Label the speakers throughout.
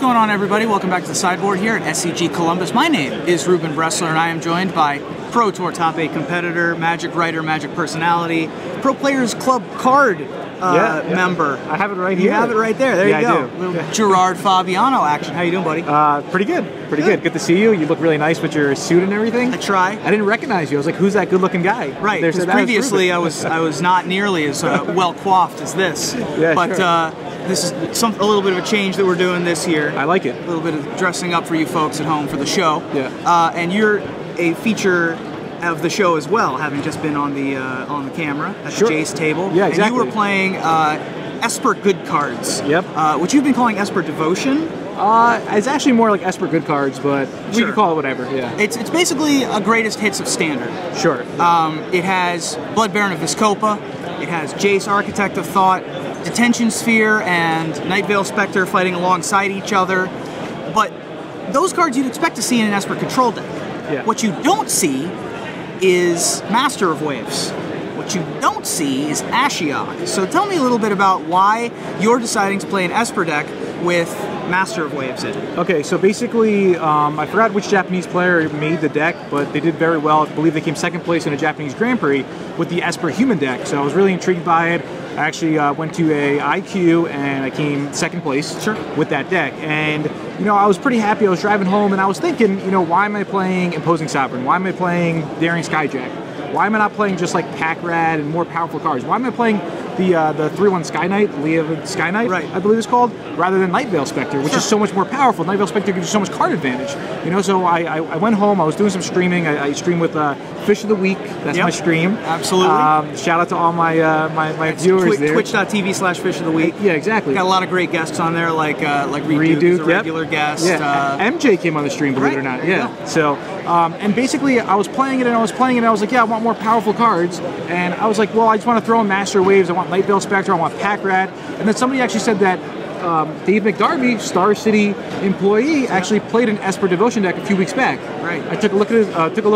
Speaker 1: going on, everybody? Welcome back to the sideboard here at SCG Columbus. My name is Ruben Bressler, and I am joined by Pro Tour Top 8 competitor, Magic writer, Magic personality, Pro Players Club card member.
Speaker 2: I have it right here.
Speaker 1: You have it right there. There you go.
Speaker 2: I do.
Speaker 1: Little Gerard Fabiano action. How you doing, buddy?
Speaker 2: Pretty good. Pretty good. Good to see you. You look really nice with your suit and everything.
Speaker 1: I try.
Speaker 2: I didn't recognize you. I was like, who's that good-looking guy?
Speaker 1: Right. Because previously I was not nearly as well coiffed as this.
Speaker 2: Yeah,
Speaker 1: but
Speaker 2: sure.
Speaker 1: This is a little bit of a change that we're doing this year.
Speaker 2: I like it.
Speaker 1: A little bit of dressing up for you folks at home for the show.
Speaker 2: Yeah.
Speaker 1: And you're a feature of the show as well, having just been on the camera at the Jace table.
Speaker 2: Yeah, exactly.
Speaker 1: And you were playing Esper Good Cards.
Speaker 2: Yep.
Speaker 1: Which you've been calling Esper Devotion.
Speaker 2: It's actually more like Esper Good Cards, but we can call it whatever. Yeah.
Speaker 1: It's basically a greatest hits of Standard.
Speaker 2: Sure.
Speaker 1: It has Blood Baron of Viscopa. It has Jace, Architect of Thought, Detention Sphere, and Night Veil Spectre fighting alongside each other. But those cards you'd expect to see in an Esper control deck.
Speaker 2: Yeah.
Speaker 1: What you don't see is Master of Waves. What you don't see is Ashiok. So tell me a little bit about why you're deciding to play an Esper deck with Master of Waves in it.
Speaker 2: Okay, so basically, I forgot which Japanese player made the deck, but they did very well. I believe they came second place in a Japanese Grand Prix with the Esper Human deck, so I was really intrigued by it. I actually went to a IQ and I came second place with that deck. And, you know, I was pretty happy. I was driving home and I was thinking, you know, why am I playing Imposing Sovereign? Why am I playing Daring Skyjack? Why am I not playing just like Pack Rat and more powerful cards? Why am I playing the 3/1 Sky Knight, Leah Sky Knight, I believe it's called, rather than Night Veil Spectre, which is so much more powerful. Night Veil Spectre gives you so much card advantage. You know, so I went home, I was doing some streaming. I streamed with Fish of the Week. That's my stream.
Speaker 1: Absolutely.
Speaker 2: Shout out to all my viewers there.
Speaker 1: Twitch.tv/Fish of the Week.
Speaker 2: Yeah, exactly.
Speaker 1: Got a lot of great guests on there, like Reduke is a regular guest.
Speaker 2: Yeah, MJ came on the stream, believe it or not. Yeah. So, and basically, I was playing it, and I was like, yeah, I want more powerful cards. And I was like, well, I just want to throw in Master Waves. I want Night Veil Spectre. I want Pack Rat. And then somebody actually said that Dave McDarby, Star City employee, actually played an Esper Devotion deck a few weeks back.
Speaker 1: Right.
Speaker 2: I took a look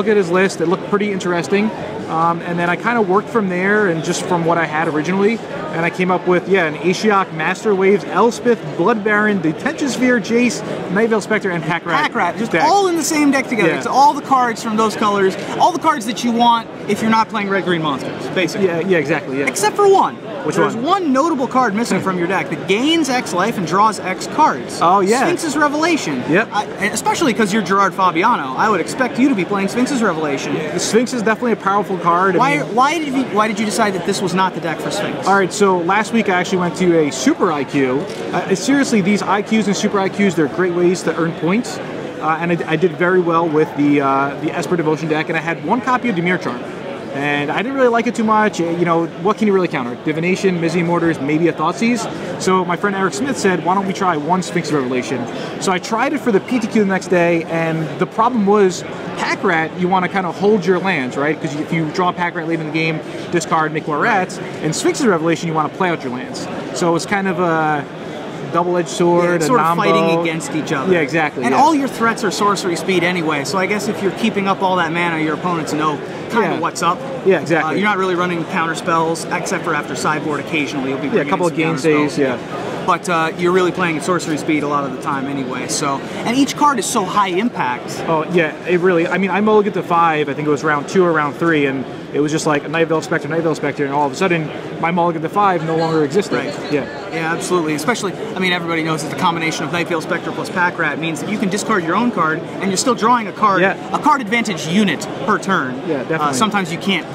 Speaker 2: at his list. It looked pretty interesting. And then I kind of worked from there, and just from what I had originally, and I came up with, an Ashiok, Master Waves, Elspeth, Blood Baron, Detention Sphere, Jace, Night Veil Spectre, and Pack Rat.
Speaker 1: Pack Rat, just all in the same deck together.
Speaker 2: Yeah.
Speaker 1: It's all the cards from those colors, all the cards that you want if you're not playing red-green monsters, basically.
Speaker 2: Yeah, exactly, yeah.
Speaker 1: Except for one.
Speaker 2: There's
Speaker 1: one notable card missing from your deck that gains X life and draws X cards.
Speaker 2: Oh, yeah.
Speaker 1: Sphinx's Revelation.
Speaker 2: Yep.
Speaker 1: And especially because you're Gerard Fabiano, I would expect you to be playing Sphinx's Revelation.
Speaker 2: The Sphinx is definitely a powerful card.
Speaker 1: Why did you decide that this was not the deck for Sphinx?
Speaker 2: All right, so last week I actually went to a Super IQ. Seriously, these IQs and Super IQs, they're great ways to earn points. And I did very well with the Esper Devotion deck, and I had one copy of Dimir Charm. And I didn't really like it too much. You know, what can you really counter? Divination, Mizzy Mortars, maybe a Thoughtseize. So my friend Eric Smith said, why don't we try one Sphinx Revelation? So I tried it for the PTQ the next day, and the problem was Pack Rat, you want to kind of hold your lands, right? Because if you draw Pack Rat late in the game, discard, make more rats. And Sphinx's Revelation, you want to play out your lands. So it's kind of a double-edged sword,
Speaker 1: sort of fighting against each other.
Speaker 2: Yeah, exactly.
Speaker 1: And all your threats are sorcery speed anyway, so I guess if you're keeping up all that mana, your opponents know kind of what's up.
Speaker 2: Yeah, exactly.
Speaker 1: You're not really running counter spells, except for after sideboard occasionally. You'll be bringing
Speaker 2: a couple of game saves,
Speaker 1: But you're really playing at sorcery speed a lot of the time anyway. So, and each card is so high impact.
Speaker 2: Oh yeah, it really. I mean, I mulliganed to 5. I think it was round 2 or round 3, and it was just like a Night Veil Spectre, and all of a sudden, my mulligan to 5 no longer existed.
Speaker 1: Right.
Speaker 2: Yeah,
Speaker 1: absolutely. Especially, I mean, everybody knows that the combination of Night Veil Spectre plus Pack Rat means that you can discard your own card, and you're still drawing a card, a card advantage unit per turn.
Speaker 2: Yeah, definitely.
Speaker 1: Sometimes you can't,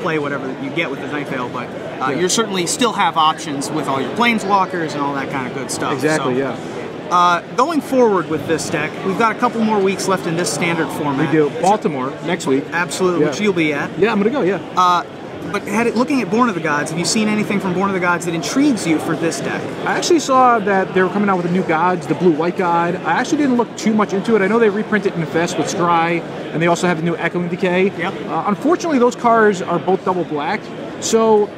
Speaker 1: play whatever you get with the Night Veil, but you certainly still have options with all your Planeswalkers and all that kind of good stuff.
Speaker 2: Exactly.
Speaker 1: So, going forward with this deck, we've got a couple more weeks left in this standard format.
Speaker 2: We do. Baltimore next week.
Speaker 1: Absolutely, which you'll be at.
Speaker 2: Yeah, I'm gonna go. Yeah.
Speaker 1: But looking at Born of the Gods, have you seen anything from Born of the Gods that intrigues you for this deck?
Speaker 2: I actually saw that they were coming out with the new gods, the blue-white god. I actually didn't look too much into it. I know they reprinted Infest with Scry, and they also have the new Echoing Decay.
Speaker 1: Yep.
Speaker 2: Unfortunately, those cards are both double black, so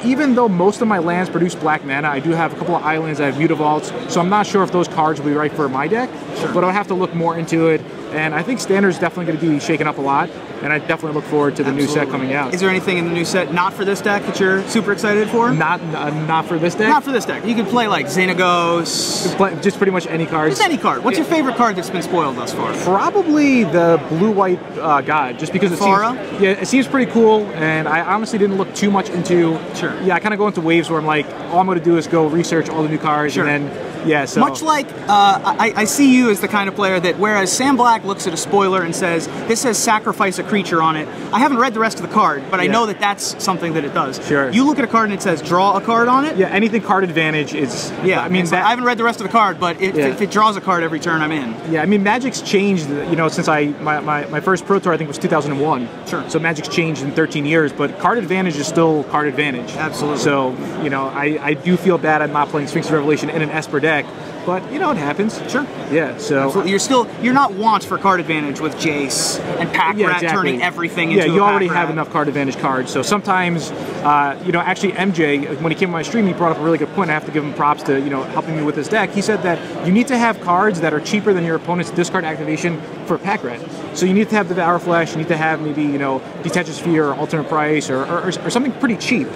Speaker 2: even though most of my lands produce black mana, I do have a couple of islands that have Mutavaults, so I'm not sure if those cards will be right for my deck, but I'll have to look more into it. And I think Standard is definitely going to be shaken up a lot, and I definitely look forward to the new set coming out.
Speaker 1: Is there anything in the new set not for this deck that you're super excited for?
Speaker 2: Not for this deck?
Speaker 1: Not for this deck. You can play like Xenagos.
Speaker 2: Just pretty much any card.
Speaker 1: Just any card. What's your favorite card that's been spoiled thus far?
Speaker 2: Probably the blue-white God, just because it seems pretty cool, and I honestly didn't look too much into...
Speaker 1: Sure.
Speaker 2: Yeah, I kind of go into waves where I'm like, all I'm going to do is go research all the new cards, and then... Yeah, so...
Speaker 1: Much like, I see you as the kind of player that, whereas Sam Black looks at a spoiler and says, this says sacrifice a creature on it, I haven't read the rest of the card, but I know that that's something that it does.
Speaker 2: Sure.
Speaker 1: You look at a card and it says draw a card on it?
Speaker 2: Yeah, anything card advantage is...
Speaker 1: Yeah, I mean, I haven't read the rest of the card, but if it draws a card every turn, I'm in.
Speaker 2: Yeah, I mean, Magic's changed, since my first Pro Tour, I think, was 2001.
Speaker 1: Sure.
Speaker 2: So Magic's changed in 13 years, but card advantage is still card advantage.
Speaker 1: Absolutely.
Speaker 2: So, I do feel bad I'm not playing Sphinx of Revelation in an Esper deck, but, it happens.
Speaker 1: Sure.
Speaker 2: Yeah, so...
Speaker 1: Absolutely. You're not want for card advantage with Jace and Pack Rat turning everything into a
Speaker 2: you already
Speaker 1: Pack
Speaker 2: have
Speaker 1: Rat.
Speaker 2: enough card advantage cards, so sometimes, actually MJ, when he came on my stream, he brought up a really good point. I have to give him props to, helping me with this deck. He said that you need to have cards that are cheaper than your opponent's discard activation for Pack Rat. So you need to have the Devour Flesh, you need to have maybe, Detach Sphere or Alternate Price or something pretty cheap.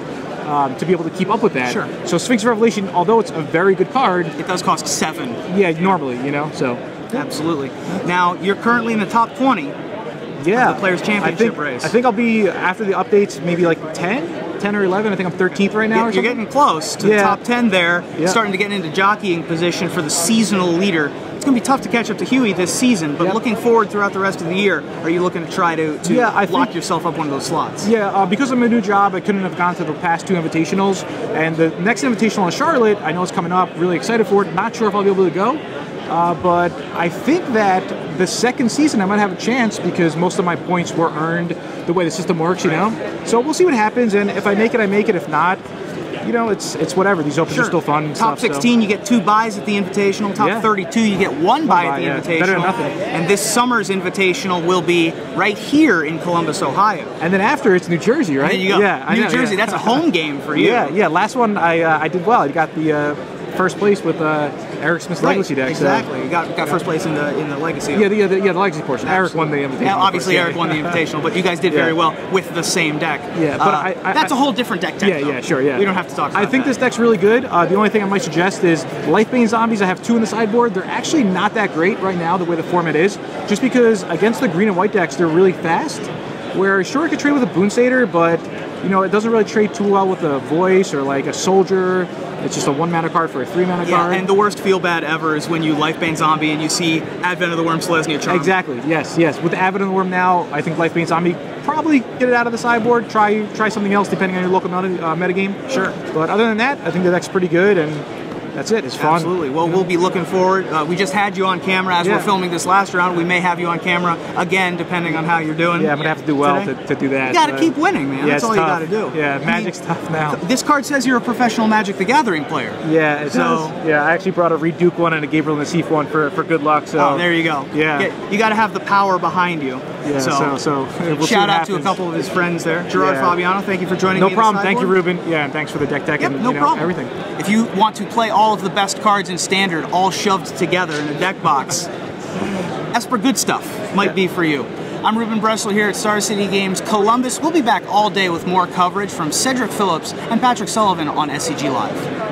Speaker 2: To be able to keep up with that.
Speaker 1: Sure.
Speaker 2: So Sphinx of Revelation, although it's a very good card...
Speaker 1: It does cost 7.
Speaker 2: Yeah, normally, so...
Speaker 1: Absolutely. Now, you're currently in the top 20 of the Players' Championship race.
Speaker 2: I think I'll be, after the updates, maybe like 10 or 11. I think I'm 13th right now.
Speaker 1: You're getting close to the top 10 there. Starting to get into jockeying position for the seasonal leader. It's going to be tough to catch up to Huey this season, but looking forward throughout the rest of the year, are you looking to try to lock yourself up one of those slots? Yeah, because I'm a new job, I couldn't have gone to the past 2 invitationals, and the next invitational in Charlotte, I know it's coming up, really excited for it, not sure if I'll be able to go, but I think that the second season I might have a chance because most of my points were earned the way the system works, So we'll see what happens, and if I make it, I make it. If not, it's whatever. These opens are still fun. Top 16, you get 2 buys at the Invitational. Top 32, you get 1 buy at the Invitational.
Speaker 2: Better than nothing.
Speaker 1: And this summer's Invitational will be right here in Columbus, Ohio.
Speaker 2: And then after, it's New Jersey, right?
Speaker 1: There you go.
Speaker 2: Yeah,
Speaker 1: New Jersey, that's a home game for you.
Speaker 2: Yeah. Last one, I did well. I got the first place with Eric Smith's Legacy deck.
Speaker 1: Exactly.
Speaker 2: So.
Speaker 1: You got first place in the Legacy.
Speaker 2: Yeah, the Legacy portion. Absolutely. Eric won the Invitational.
Speaker 1: Now, obviously, Eric won the Invitational, but you guys did very well with the same deck.
Speaker 2: Yeah, but
Speaker 1: that's a whole different deck.
Speaker 2: Sure.
Speaker 1: We don't have to talk about that.
Speaker 2: I think this deck's really good. The only thing I might suggest is Lifebane Zombies. I have 2 in the sideboard. They're actually not that great right now, the way the format is, just because against the green and white decks, they're really fast. Where sure, it could trade with a Boon Satyr, but it doesn't really trade too well with a Voice or like a Soldier. It's just a 1-mana card for a 3-mana card.
Speaker 1: And the worst feel bad ever is when you Lifebane Zombie and you see Advent of the Worm Selesnya Charm.
Speaker 2: Exactly. Yes. With Advent of the Worm now, I think Lifebane Zombie probably get it out of the sideboard. Try something else depending on your local metagame.
Speaker 1: Sure.
Speaker 2: But other than that, I think the deck's pretty good and. That's it. It's fun.
Speaker 1: Absolutely. Well, we'll be looking forward. We just had you on camera as we're filming this last round. We may have you on camera again, depending on how you're doing.
Speaker 2: Yeah, I'm going to have to do well to do that.
Speaker 1: You got to keep winning, man.
Speaker 2: Yeah,
Speaker 1: that's all
Speaker 2: tough.
Speaker 1: you got to do.
Speaker 2: Yeah, Magic's tough now.
Speaker 1: This card says you're a professional Magic the Gathering player.
Speaker 2: Yeah, it does. Yeah, I actually brought a Reed Duke one and a Gabriel Nassif one for good luck. So.
Speaker 1: Oh, there you go.
Speaker 2: Yeah.
Speaker 1: You got to have the power behind you.
Speaker 2: Yeah, so we'll
Speaker 1: shout out to a couple of his friends there. Gerard, Fabiano, thank you for joining me.
Speaker 2: No problem. Thank you, Ruben. Yeah, and thanks for the deck and
Speaker 1: no problem.
Speaker 2: Everything.
Speaker 1: If you want to play all of the best cards in Standard, all shoved together in a deck box, Esper Good Stuff might be for you. I'm Ruben Bressel here at Star City Games Columbus. We'll be back all day with more coverage from Cedric Phillips and Patrick Sullivan on SCG Live.